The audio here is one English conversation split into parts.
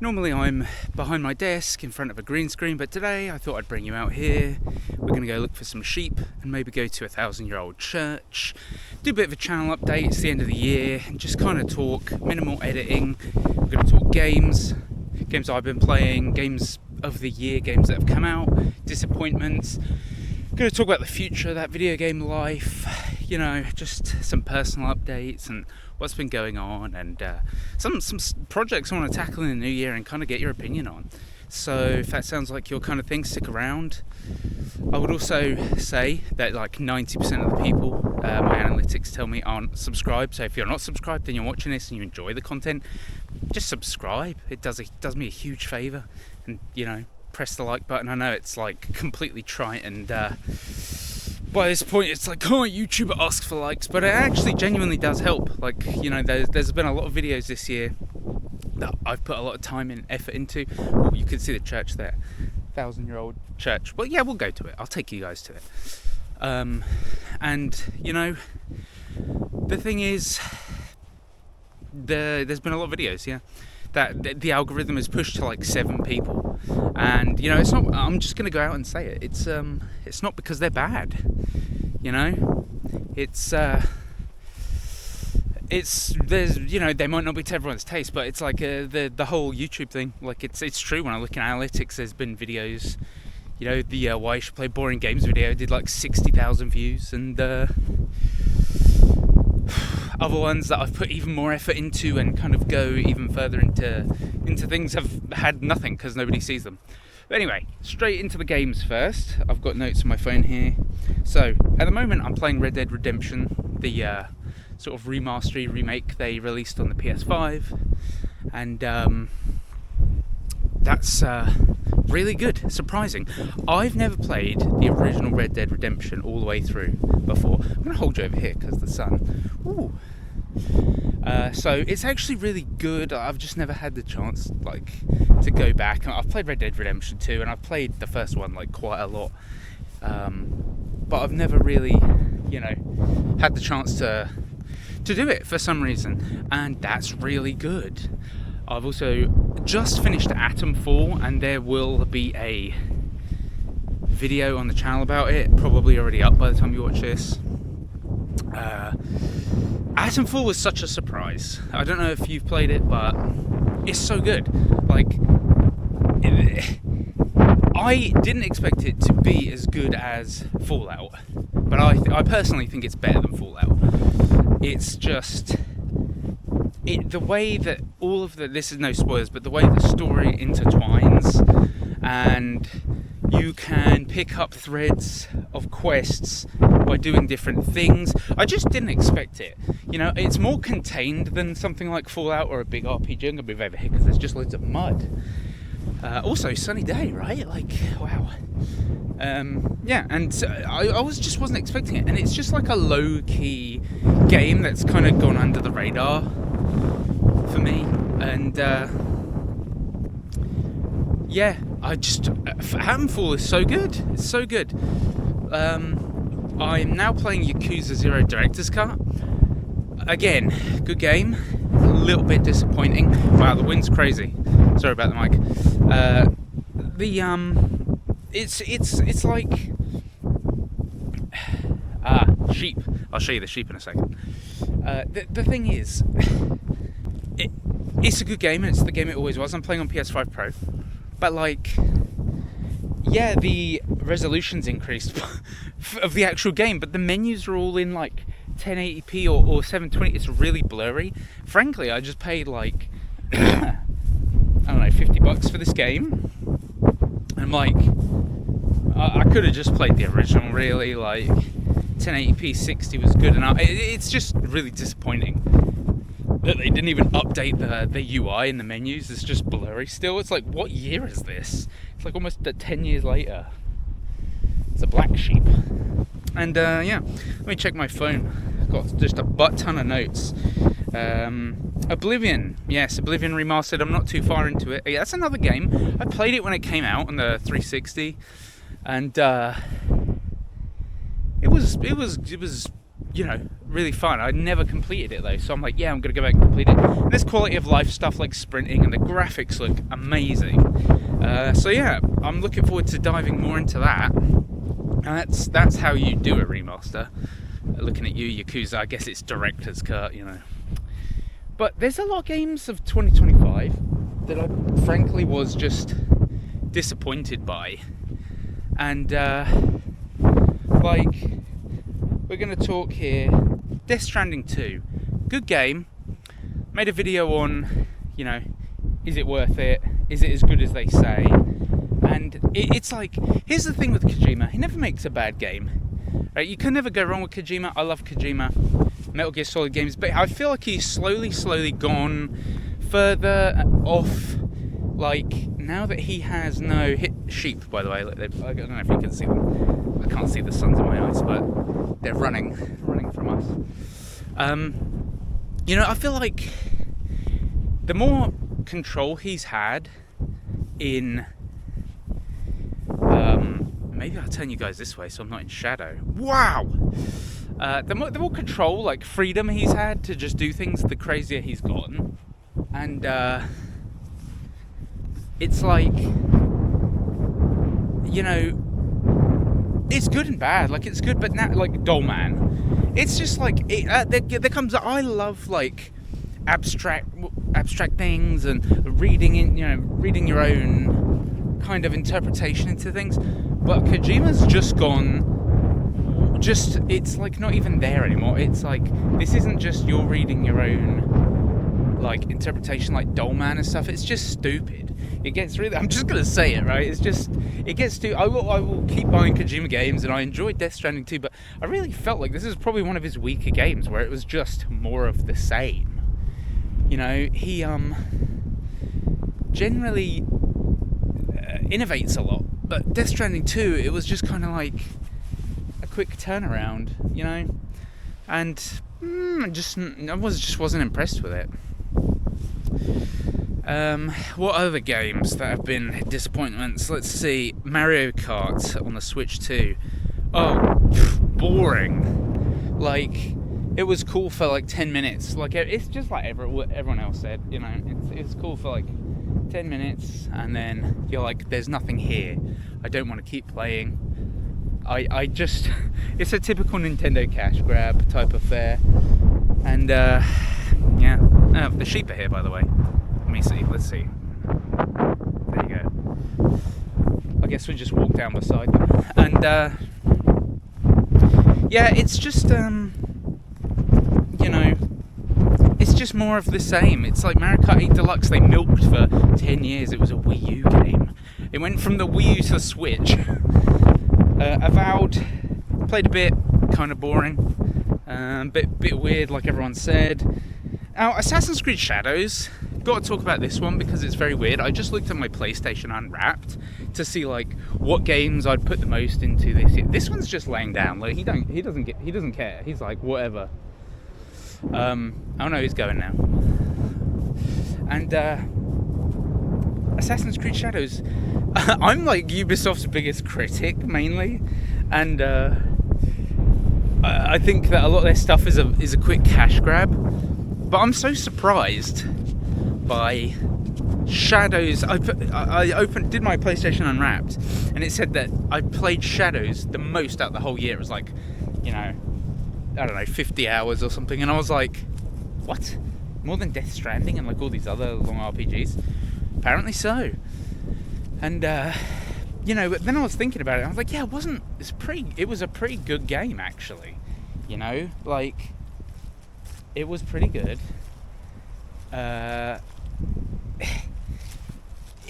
Normally I'm behind my desk in front of a green screen, but today I thought I'd bring you out here. We're going to go look for some sheep and maybe go to a 1,000-year-old church, do a bit of a channel update. It's the end of the year, and just kind of talk, minimal editing. We're going to talk games I've been playing, games of the year, games that have come out, disappointments. Going to talk about the future of that video game life, just some personal updates and what's been going on, and some projects I want to tackle in the new year and kind of get your opinion on. So if that sounds like your kind of thing, stick around. I would also say that like 90% of the people, my analytics tell me, aren't subscribed. So if you're not subscribed and you're watching this and you enjoy the content, just subscribe. It does me a huge favour, and press the like button. I know it's like completely trite, and by this point it's like, oh, YouTube asks for likes, but it actually genuinely does help. Like, there's been a lot of videos this year that I've put a lot of time and effort into. Oh, you can see the church there, 1,000-year-old church. Well, yeah, we'll go to it. I'll take you guys to it. And the thing is, there's been a lot of videos, that the algorithm is pushed to like 7 people, and it's not. I'm just gonna go out and say it. It's not because they're bad, they might not be to everyone's taste, but it's like the whole YouTube thing. Like it's true. When I look at analytics, there's been videos, the why you should play boring games video did like 60,000 views, and other ones that I've put even more effort into and kind of go even further into things have had nothing because nobody sees them. But anyway, straight into the games first. I've got notes on my phone here. So at the moment I'm playing Red Dead Redemption, the sort of remake they released on the PS5, and that's really good, surprising. I've never played the original Red Dead Redemption all the way through before. I'm going to hold you over here because of the sun. Ooh. So it's actually really good. I've just never had the chance to go back. I've played Red Dead Redemption 2 and I've played the first one quite a lot, but I've never really had the chance to do it for some reason, and that's really good. I've also just finished Atomfall, and there will be a video on the channel about it, probably already up by the time you watch this. Atomfall was such a surprise. I don't know if you've played it, but it's so good. I didn't expect it to be as good as Fallout, but I personally think it's better than Fallout. It's just the way that all of this is no spoilers, but the way the story intertwines, and you can pick up threads of quests by doing different things. I just didn't expect it. It's more contained than something like Fallout or a big RPG. I'm gonna move over here because there's just loads of mud. Also, sunny day, right? Wow. And I wasn't expecting it, and it's just like a low-key game that's kind of gone under the radar for me, and Atomfall is so good. It's so good. I'm now playing Yakuza 0 Director's Cut. Again, good game. A little bit disappointing. Wow, the wind's crazy. Sorry about the mic. It's like sheep. I'll show you the sheep in a second. The thing is, it's a good game, and it's the game it always was. I'm playing on PS5 Pro, but the resolution's increased of the actual game, but the menus are all in 1080p or 720. It's really blurry. Frankly, I just paid I don't know, $50 for this game. I'm I could have just played the original, really. 1080p 60 was good enough. It's just really disappointing that they didn't even update the UI in the menus. It's just blurry still. It's what year is this? It's almost 10 years later. It's a black sheep. And let me check my phone. I've got just a butt ton of notes. Oblivion. Yes, Oblivion Remastered. I'm not too far into it. Yeah, that's another game. I played it when it came out on the 360, and it was really fun. I never completed it though, so I'm like, yeah, I'm gonna go back and complete it. And there's quality of life stuff like sprinting, and the graphics look amazing. So yeah, I'm looking forward to diving more into that. And that's how you do a remaster. Looking at you, Yakuza, I guess it's director's cut, you know. But there's a lot of games of 2025 that I frankly was just disappointed by. And like, we're going to talk here. Death Stranding 2, good game. Made a video on, you know, is it worth it? Is it as good as they say? And it's like, here's the thing with Kojima, he never makes a bad game. Right? You can never go wrong with Kojima. I love Kojima, Metal Gear Solid games, but I feel like he's slowly gone further off. Like, now that he has no sheep, by the way, like I don't know if you can see them. I can't see the suns in my eyes, but they're running from us. You know, I feel like the more control he's had in, maybe I'll turn you guys this way so I'm not in shadow. Wow! The more control, like freedom he's had to just do things, the crazier he's gotten. And it's like, you know, it's good and bad. Like, it's good, but now, like Dollman, it's just like there comes. I love like abstract things and reading your own kind of interpretation into things. But Kojima's just gone. It's like not even there anymore. It's like, this isn't just you're reading your own like interpretation like Dollman and stuff. It's just stupid. It gets really, I'm just gonna say it, right? It gets too. I will keep buying Kojima games, and I enjoyed Death Stranding 2, but I really felt like this is probably one of his weaker games where it was just more of the same. You know, he generally innovates a lot, but Death Stranding 2, it was just kind of like a quick turnaround, you know, and I just wasn't impressed with it. What other games that have been disappointments? Let's see. Mario Kart on the Switch 2. Oh, boring. Like, it was cool for like 10 minutes. Like, it's just like everyone else said, you know, it's cool for like 10 minutes, and then you're like, there's nothing here. I don't want to keep playing. I just, it's a typical Nintendo cash grab type affair. And, yeah. The sheep are here, by the way. Let me see, let's see. There you go. I guess we just walk down beside them. And, yeah, it's just, you know, it's just more of the same. It's like Mario Kart 8 Deluxe, they milked for 10 years. It was a Wii U game. It went from the Wii U to the Switch. Avowed, played a bit, kind of boring. Bit weird, like everyone said. Now, Assassin's Creed Shadows, got to talk about this one because it's very weird. I just looked at my PlayStation Unwrapped to see like what games I'd put the most into this year. This one's just laying down. Like, he doesn't care. He's like, whatever. I don't know who's going now. And Assassin's Creed Shadows, I'm like Ubisoft's biggest critic mainly, and I think that a lot of their stuff is a quick cash grab. But I'm so surprised by Shadows. I did my PlayStation Unwrapped, and it said that I played Shadows the most out the whole year. It was like, you know, I don't know, 50 hours or something. And I was like, what? More than Death Stranding and like all these other long RPGs? Apparently so. And you know, but then I was thinking about it. I was like, yeah, it was a pretty good game actually. You know, like, it was pretty good. It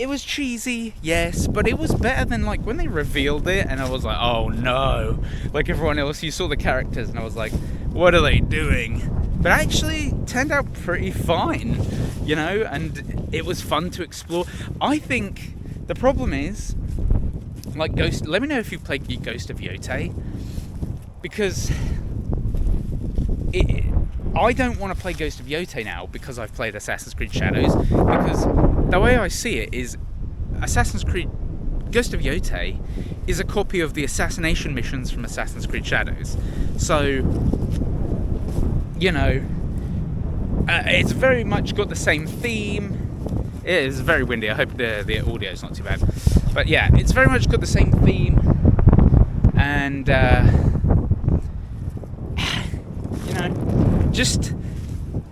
was cheesy, yes, but it was better than like when they revealed it, and I was like, oh no. Like everyone else, you saw the characters, and I was like, what are they doing? But actually, turned out pretty fine, you know, and it was fun to explore. I think the problem is, like let me know if you played Ghost of Yotei, because I don't want to play Ghost of Yotei now because I've played Assassin's Creed Shadows, because the way I see it is Assassin's Creed Ghost of Yotei is a copy of the assassination missions from Assassin's Creed Shadows. So you know, it's very much got the same theme. It is very windy. I hope the audio is not too bad. But yeah, it's very much got the same theme. And, you know, just...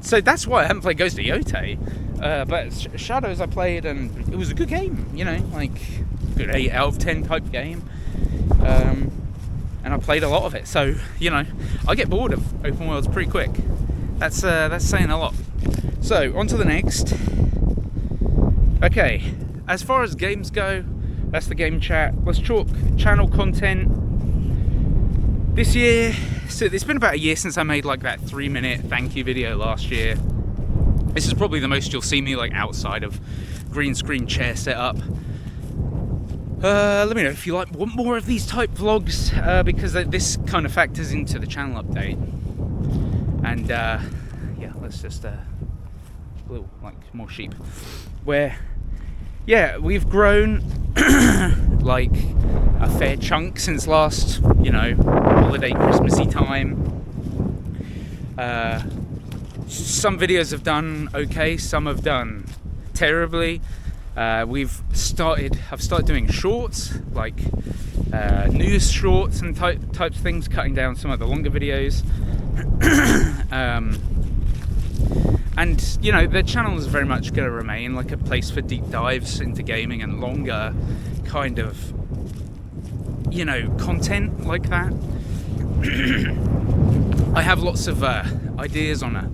So that's why I haven't played Ghost of Yotei. But Shadows I played, and it was a good game, you know, like, good 8 out of 10 type game. And I played a lot of it. So, you know, I get bored of open worlds pretty quick. That's saying a lot. So, on to the next. Okay, as far as games go, that's the game chat. Let's talk channel content. This year, so it's been about a year since I made like that 3-minute thank you video last year. This is probably the most you'll see me like outside of green screen chair setup. Let me know if you want more of these type vlogs, because this kind of factors into the channel update. And yeah, let's just a little like more sheep. Where, yeah, we've grown like a fair chunk since last, you know, holiday Christmassy time. Some videos have done okay, some have done terribly. I've started doing shorts, like news shorts and types of things, cutting down some of the longer videos. And, you know, the channel is very much going to remain like a place for deep dives into gaming and longer kind of, you know, content like that. I have lots of ideas on a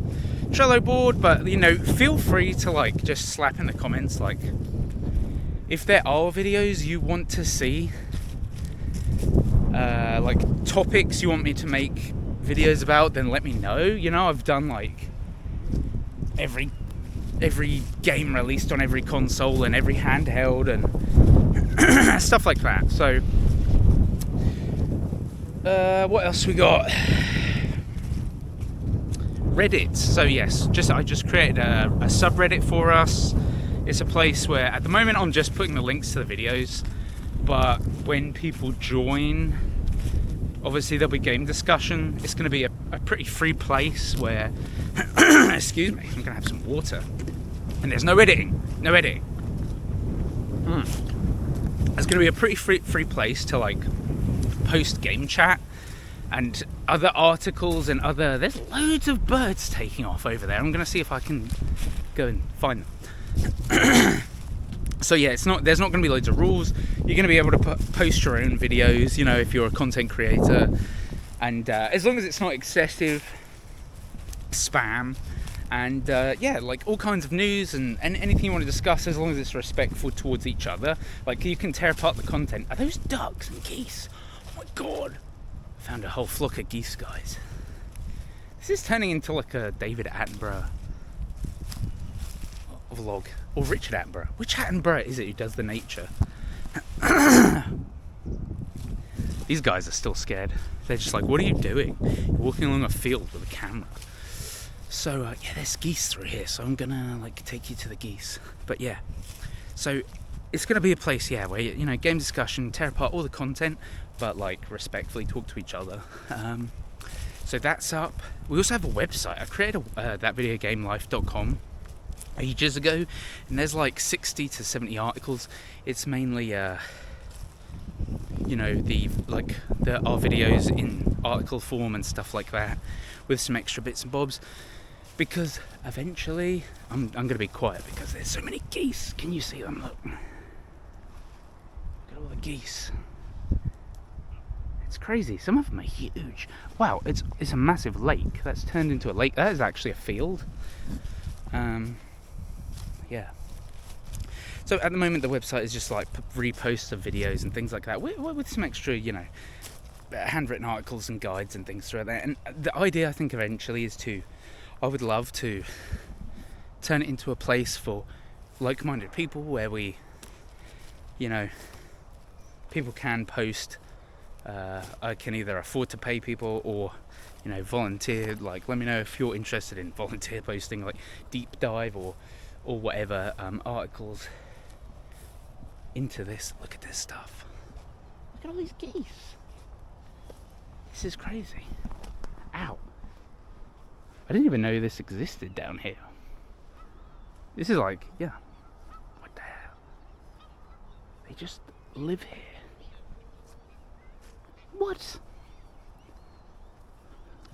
Trello board, but, you know, feel free to, like, just slap in the comments, like, if there are videos you want to see, like, topics you want me to make videos about, then let me know. You know, I've done, like, every game released on every console and every handheld and stuff like that. So what else we got? Reddit. So yes, I just created a subreddit for us. It's a place where at the moment I'm just putting the links to the videos, but when people join, obviously there'll be game discussion. It's going to be a pretty free place where excuse me, I'm going to have some water. And there's no editing. It's going to be a pretty free place to, like, post game chat and other articles and there's loads of birds taking off over there. I'm going to see if I can go and find them. So yeah, there's not going to be loads of rules. You're going to be able to post your own videos, you know, if you're a content creator. And as long as it's not excessive spam, and yeah, like all kinds of news and anything you want to discuss, as long as it's respectful towards each other. Like, you can tear apart the content. Are those ducks and geese? Oh my god, I found a whole flock of geese, guys. This is turning into like a David Attenborough vlog, or Richard Attenborough. Which Attenborough is it who does the nature? These guys are still scared. They're just like, what are you doing? You're walking along a field with a camera. So yeah, there's geese through here, so I'm gonna like take you to the geese. But yeah, so it's gonna be a place, yeah, where, you know, game discussion, tear apart all the content, but like respectfully talk to each other. So that's up. We also have a website. I created thatvideogamelife.com ages ago, and there's like 60 to 70 articles. It's mainly you know, our videos in article form and stuff like that, with some extra bits and bobs, because eventually I'm gonna be quiet because there's so many geese. Can you see them? Look at all the geese. It's crazy. Some of them are huge. Wow, it's a massive lake that's turned into a lake. That is actually a field. Yeah. So at the moment the website is just like reposts of videos and things like that, with some extra, you know, handwritten articles and guides and things throughout there. And the idea, I think, eventually is I would love to turn it into a place for like-minded people, where we, you know, people can post. I can either afford to pay people or, you know, volunteer. Like, let me know if you're interested in volunteer posting, like deep dive or whatever articles into this. Look at this stuff. Look at all these geese. This is crazy. Ow. I didn't even know this existed down here. This is like, yeah, what the hell? They just live here. What?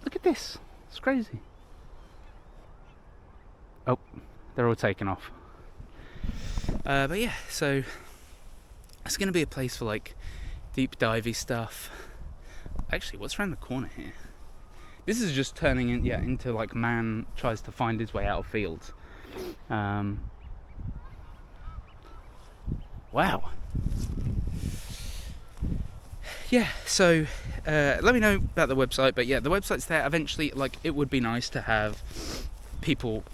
Look at this. It's crazy. Oh, they're all taken off. But yeah, so it's going to be a place for like deep divey stuff. Actually, what's around the corner here? This is just turning into like man tries to find his way out of fields. Wow. Yeah, so let me know about the website, but yeah, the website's there. Eventually, like, it would be nice to have people,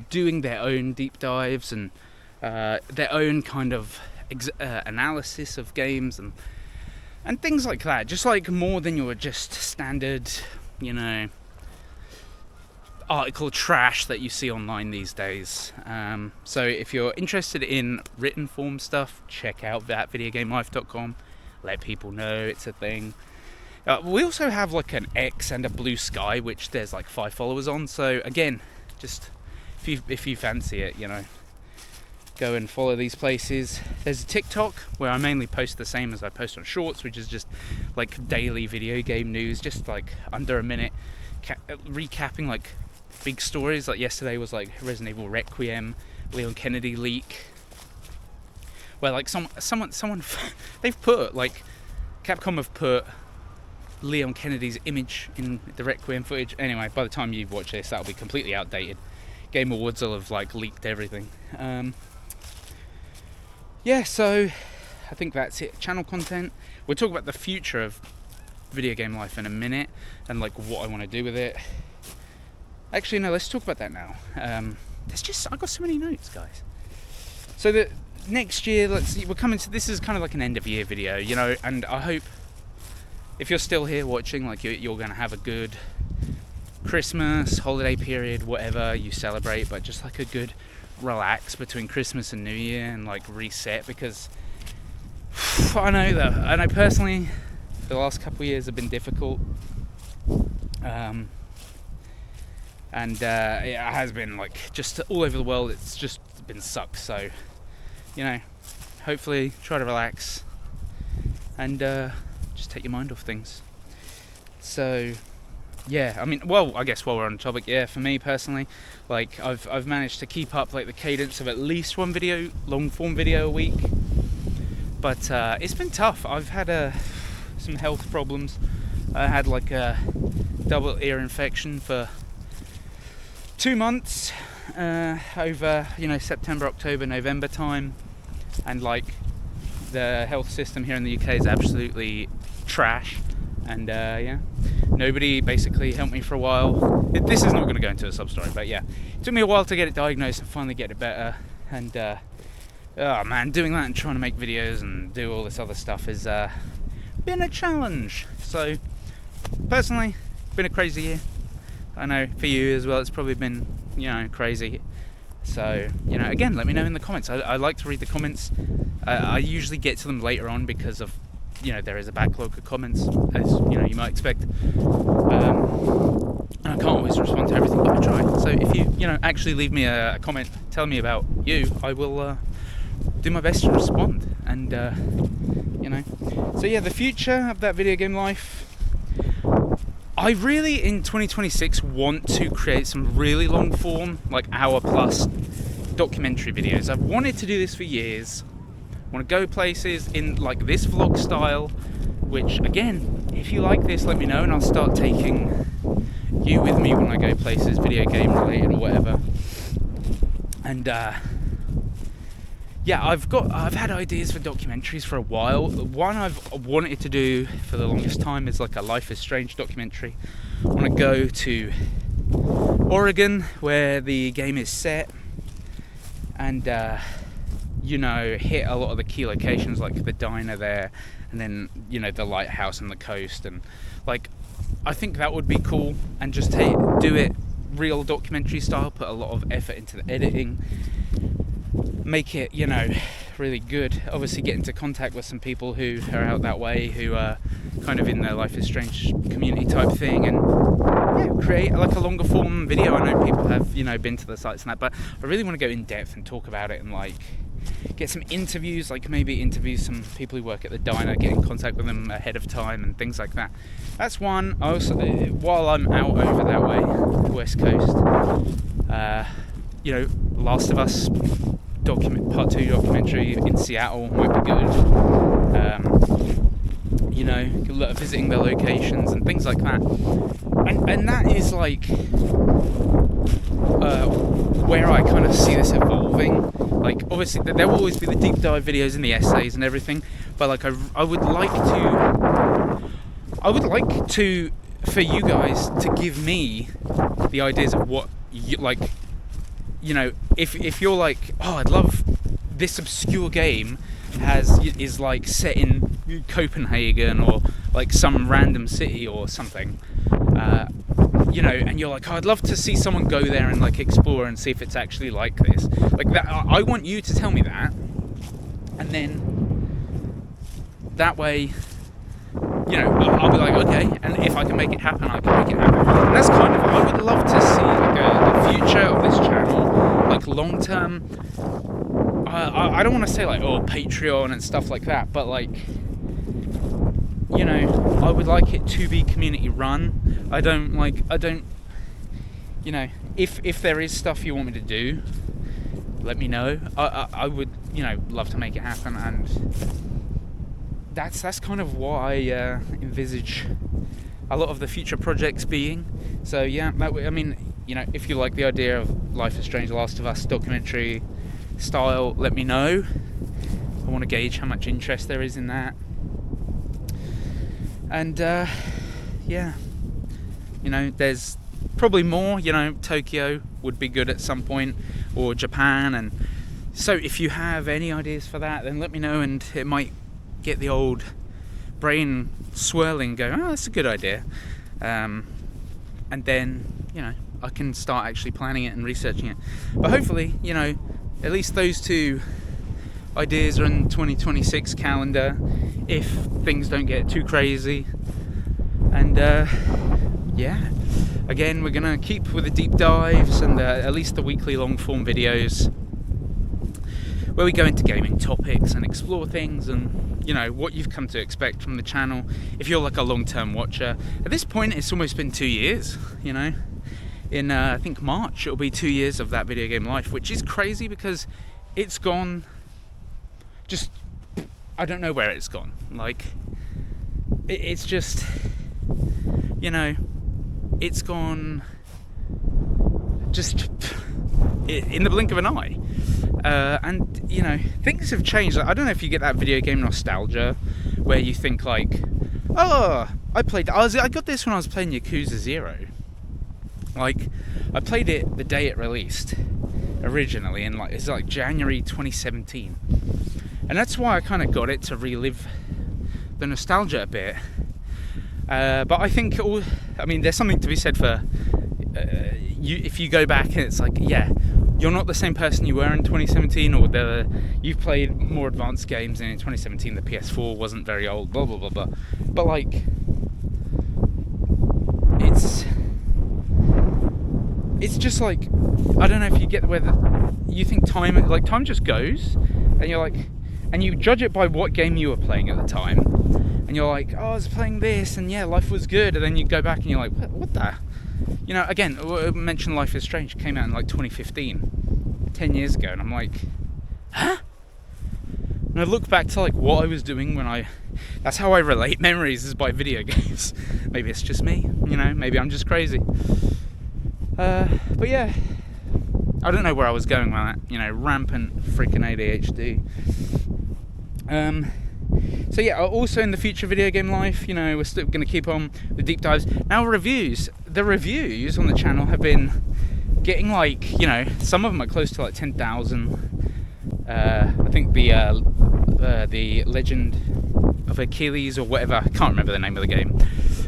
doing their own deep dives and their own kind of analysis of games and things like that. Just like more than your just standard, article trash that you see online these days. So if you're interested in written form stuff, check out that videogamelife.com. Let people know it's a thing. We also have like an X and a Blue Sky, which there's like 5 followers on. So again, just if you fancy it, go and follow these places. There's a TikTok where I mainly post the same as I post on Shorts, which is just like daily video game news, just like under a minute, recapping like big stories. Like yesterday was like Resident Evil Requiem, Leon Kennedy leak, where like someone they've put like Capcom have put Leon Kennedy's image in the Requiem footage. Anyway, by the time you watch this, that'll be completely outdated. Game Awards will have like leaked everything. Yeah, so I think that's it. Channel content. We'll talk about the future of Video Game Life in a minute and like what I want to do with it. Actually, no, let's talk about that now. I've got so many notes, guys. So that next year, we're coming to, this is kind of like an end of year video, and I hope if you're still here watching, like you're going to have a good Christmas, holiday period, whatever you celebrate, but just like a good relax between Christmas and New Year and like reset, because I know personally the last couple of years have been difficult, and it has been like just all over the world. It's just been sucked. So hopefully try to relax and just take your mind off things. So yeah, I guess while we're on the topic, for me personally, like I've managed to keep up like the cadence of at least one long form video a week, but it's been tough. I've had some health problems. I had like a double ear infection for 2 months over September, October, November time, and like the health system here in the UK is absolutely trash, and nobody basically helped me for a while. This is not going to go into a sub story, but yeah, it took me a while to get it diagnosed and finally get it better. And oh man, doing that and trying to make videos and do all this other stuff has been a challenge. So personally, been a crazy year. I know for you as well, it's probably been crazy. So again, let me know in the comments. I like to read the comments. I usually get to them later on because of there is a backlog of comments, as you might expect, and I can't always respond to everything, but I try. So if you actually leave me a comment telling me about you, I will do my best to respond. And so yeah, the future of that Video Game Life, I really in 2026 want to create some really long form, like hour plus documentary videos. I've wanted to do this for years. I want to go places in like this vlog style, which again, if you like this, let me know and I'll start taking you with me when I go places, video game related or whatever. And I've had ideas for documentaries for a while. One I've wanted to do for the longest time is like a Life is Strange documentary. I want to go to Oregon where the game is set and hit a lot of the key locations like the diner there and then the lighthouse and the coast, and like I think that would be cool, and just do it real documentary style, put a lot of effort into the editing, make it really good. Obviously get into contact with some people who are out that way, who are kind of in the Life is Strange community type thing, and create like a longer form video. I know people have, been to the sites and that, but I really want to go in depth and talk about it and like get some interviews, like maybe interview some people who work at the diner, get in contact with them ahead of time and things like that. That's one. Also, while I'm out over that way, the West Coast, Last of Us part 2 documentary in Seattle might be good. Visiting the locations and things like that. And that is like where I kind of see this evolving. Like, obviously, there will always be the deep dive videos and the essays and everything, but like I would like to for you guys to give me the ideas of what you like. If you're like, oh, I'd love this obscure game is like set in Copenhagen or like some random city or something, and you're like, oh, I'd love to see someone go there and like explore and see if it's actually like this, like that. I want you to tell me that, and then that way, I'll be like, okay, and if I can make it happen, I can make it happen. And that's kind of, I would love to see like the future of this channel, like long term. I don't want to say like, oh, Patreon and stuff like that, but like, I would like it to be community run. If there is stuff you want me to do, let me know. I would, love to make it happen, and that's kind of what I envisage a lot of the future projects being. So yeah, if you like the idea of Life is Strange, Last of Us documentary style, let me know. I want to gauge how much interest there is in that. And there's probably more. Tokyo would be good at some point, or Japan. And so if you have any ideas for that, then let me know, and it might get the old brain swirling, going, oh, that's a good idea. And then I can start actually planning it and researching it. But hopefully, at least those two ideas are in 2026 calendar, if things don't get too crazy. And again, we're gonna keep with the deep dives and at least the weekly long form videos where we go into gaming topics and explore things, and what you've come to expect from the channel if you're like a long-term watcher. At this point, it's almost been 2 years. In I think March it'll be 2 years of that video game life, which is crazy because it's gone just, I don't know where it's gone. Like, it's just, it's gone just in the blink of an eye. And things have changed. I don't know if you get that video game nostalgia where you think like, oh, I got this when I was playing Yakuza 0. Like, I played it the day it released originally, and like it's like January 2017, and that's why I kind of got it, to relive the nostalgia a bit. But I think there's something to be said for if you go back and it's like, yeah, you're not the same person you were in 2017, or you've played more advanced games, and in 2017 the PS4 wasn't very old, blah blah blah blah. But like, it's just like, I don't know if you get whether you think time just goes, and you're like, and you judge it by what game you were playing at the time, and you're like, oh, I was playing this, and yeah, life was good, and then you go back and you're like, what the? Again, I mentioned Life is Strange came out in like 2015, 10 years ago, and I'm like, huh? And I look back to like what I was doing that's how I relate memories, is by video games. Maybe it's just me, maybe I'm just crazy. But yeah, I don't know where I was going with that, rampant freaking ADHD. So yeah, also in the future video game life, we're still going to keep on the deep dives. Now the reviews on the channel have been getting like, some of them are close to like 10,000. I think the Legend of Achilles or whatever, I can't remember the name of the game,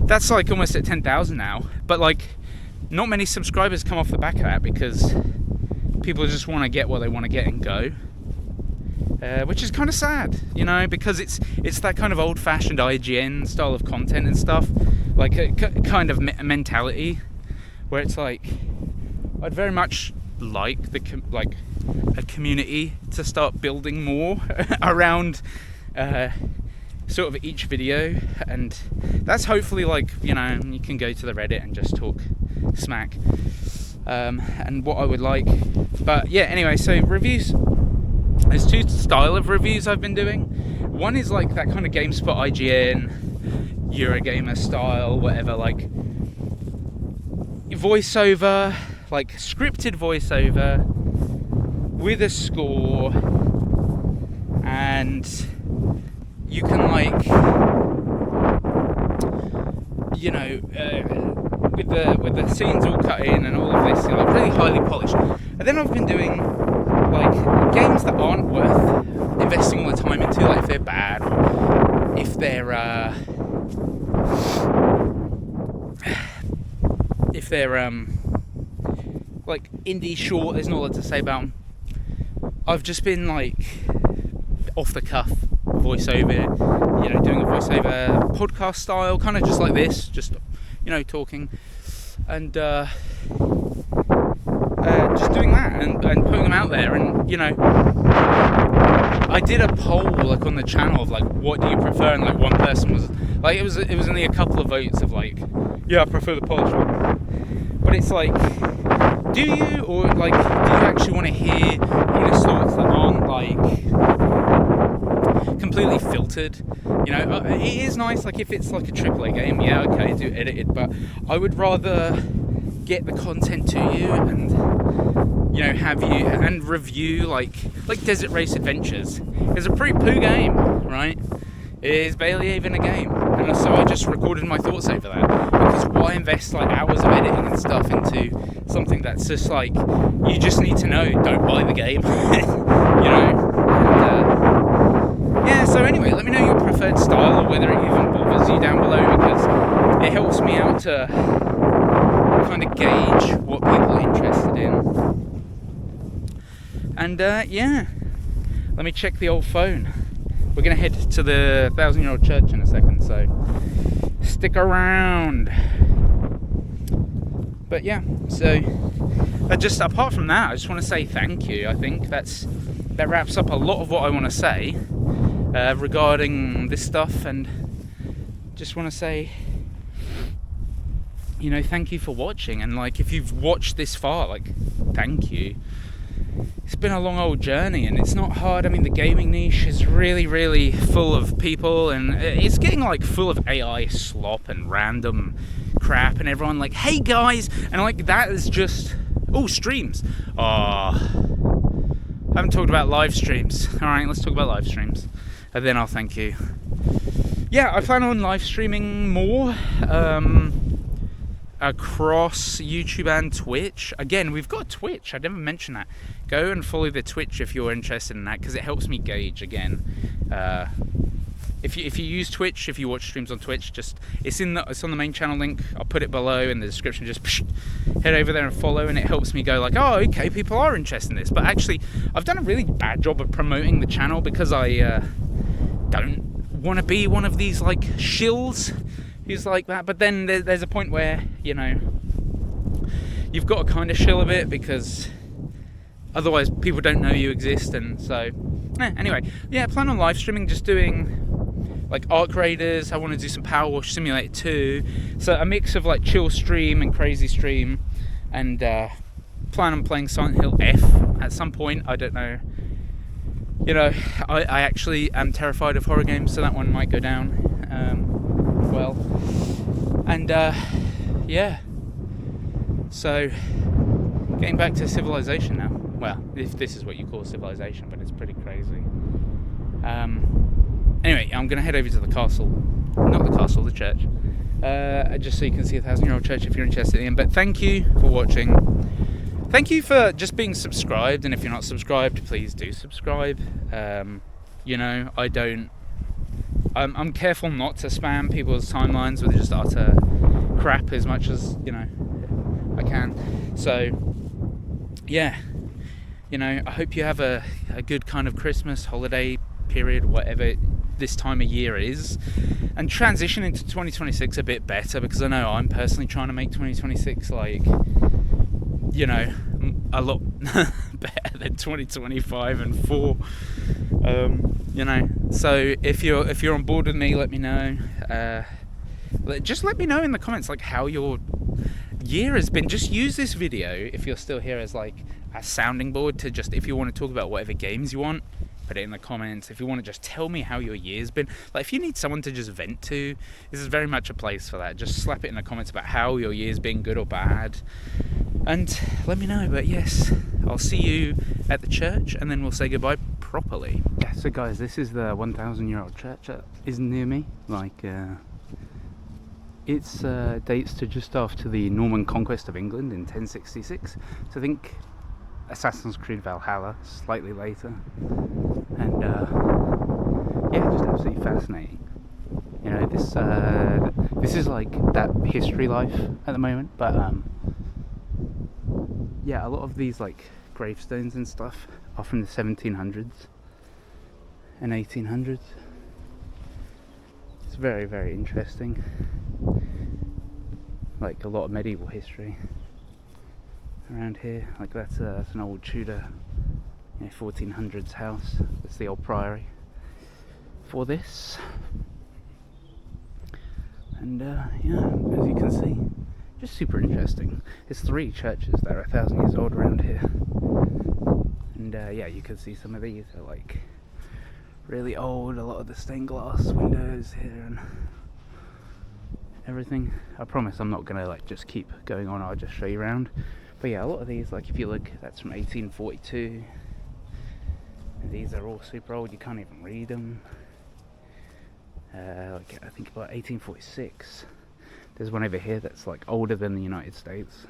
that's like almost at 10,000 now. But like, not many subscribers come off the back of that, because people just want to get what they want to get and go. Which is kind of sad, because it's that kind of old-fashioned IGN style of content and stuff, like a kind of mentality. where it's like I'd very much like a community to start building more around sort of each video, and that's hopefully like, you know, you can go to the Reddit and just talk smack, and what I would like. But yeah, anyway, so reviews, there's two style of reviews I've been doing. One is like that kind of GameSpot, IGN, Eurogamer style, whatever, like voiceover, like scripted voiceover with a score, and you can, like, you know, with the scenes all cut in and all of this, you know, like really highly polished. And then I've been doing like games that aren't worth investing all the time into, like if they're bad, or if they're like indie short, there's not a lot to say about them. I've just been like off the cuff voiceover, you know, doing a voiceover podcast style, kind of just like this, just, you know, talking, and just doing that and putting them out there. And, you know, I did a poll like on the channel of like, what do you prefer, and like one person was like, it was only a couple of votes of like, yeah, I prefer the polished one. But it's like, do you, or like, do you actually want to hear honest thoughts that aren't like completely filtered? You know, it is nice, like if it's like a AAA game, yeah, okay, do edit it, but I would rather get the content to you and, you know, have you and review like Desert Race Adventures. It's a pretty poo game, right? It is barely even a game, and so I just recorded my thoughts over that, because why invest like hours of editing and stuff into something that's just like, you just need to know, don't buy the game. You know. And, yeah, so anyway, let me know your preferred style, or whether it even bothers you down below, because it helps me out to kind of gauge what people are interested in. And yeah, let me check the old phone. We're going to head to the 1,000-year-old church in a second, so stick around. But yeah, so just apart from that, I just want to say thank you. I think that wraps up a lot of what I want to say regarding this stuff, and just want to say, you know, thank you for watching. And like, if you've watched this far, like, thank you. It's been a long old journey, and it's not hard. I mean, the gaming niche is really, really full of people, and it's getting like full of AI slop and random crap, and everyone like, hey guys, and like that is just, oh, streams. I haven't talked about live streams. Alright, let's talk about live streams, and then I'll thank you. Yeah, I plan on live streaming more across YouTube and Twitch. Again, we've got Twitch, I never mentioned that. Go and follow the Twitch if you're interested in that, because it helps me gauge. Again, if you use Twitch, if you watch streams on Twitch, just it's on the main channel link. I'll put it below in the description. Just head over there and follow, and it helps me go like, oh, okay, people are interested in this. But actually, I've done a really bad job of promoting the channel, because I don't want to be one of these like shills who's like that. But then there's a point where, you know, you've got to kind of shill a bit, because otherwise people don't know you exist. And so anyway, yeah, I plan on live streaming, just doing like Arc Raiders. I want to do some Power Wash Simulator 2, so a mix of like chill stream and crazy stream, and plan on playing Silent Hill F at some point. I don't know, you know, I actually am terrified of horror games, so that one might go down well. And yeah, so getting back to civilization now. Well, if this is what you call civilization, but it's pretty crazy. Anyway, I'm going to head over to the castle. Not the castle, the church. Just so you can see a 1,000-year-old church if you're interested in. But thank you for watching. Thank you for just being subscribed. And if you're not subscribed, please do subscribe. You know, I'm careful not to spam people's timelines with just utter crap as much as, you know, I can. So, yeah. You know, I hope you have a good kind of Christmas holiday period, whatever this time of year is, and transition into 2026 a bit better, because I know I'm personally trying to make 2026 like, you know, a lot better than 2025 and 4. You know, so if you're on board with me, let me know. Just let me know in the comments like how your year has been. Just use this video, if you're still here, as like a sounding board to just, if you want to talk about whatever games you want, put it in the comments. If you want to just tell me how your year's been, like if you need someone to just vent to, this is very much a place for that. Just slap it in the comments about how your year's been, good or bad, and let me know. But yes, I'll see you at the church, and then we'll say goodbye properly. Yeah, so guys, this is the 1,000-year-old church that is near me. Like, it's dates to just after the Norman conquest of England in 1066. So I think Assassin's Creed Valhalla slightly later. And yeah, just absolutely fascinating. You know, this is like that history life at the moment, but yeah, a lot of these like gravestones and stuff are from the 1700s and 1800s. It's very, very interesting. Like a lot of medieval history around here. Like that's an old Tudor, 1400s house. That's the old priory for this. And yeah, as you can see, just super interesting. There's 3 churches that are 1,000 years old around here. And yeah, you can see some of these are like really old. A lot of the stained glass windows here and everything. I promise I'm not gonna like just keep going on. I'll just show you around. But yeah, a lot of these, like if you look, that's from 1842. And these are all super old. You can't even read them. Like I think about 1846. There's one over here that's like older than the United States.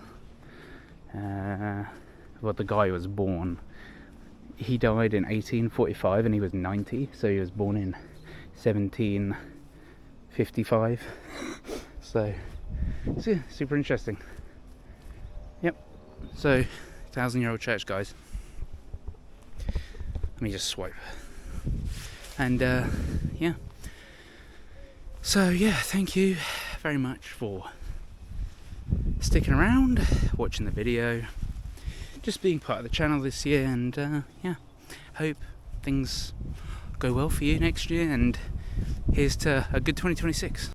Well, the guy was born. He died in 1845 and he was 90, so he was born in 1755. So, yeah, super interesting. Yep. So, 1,000-year-old church, guys. Let me just swipe. And yeah. So yeah, thank you very much for sticking around, watching the video, just being part of the channel this year, and yeah, hope things go well for you next year, and here's to a good 2026.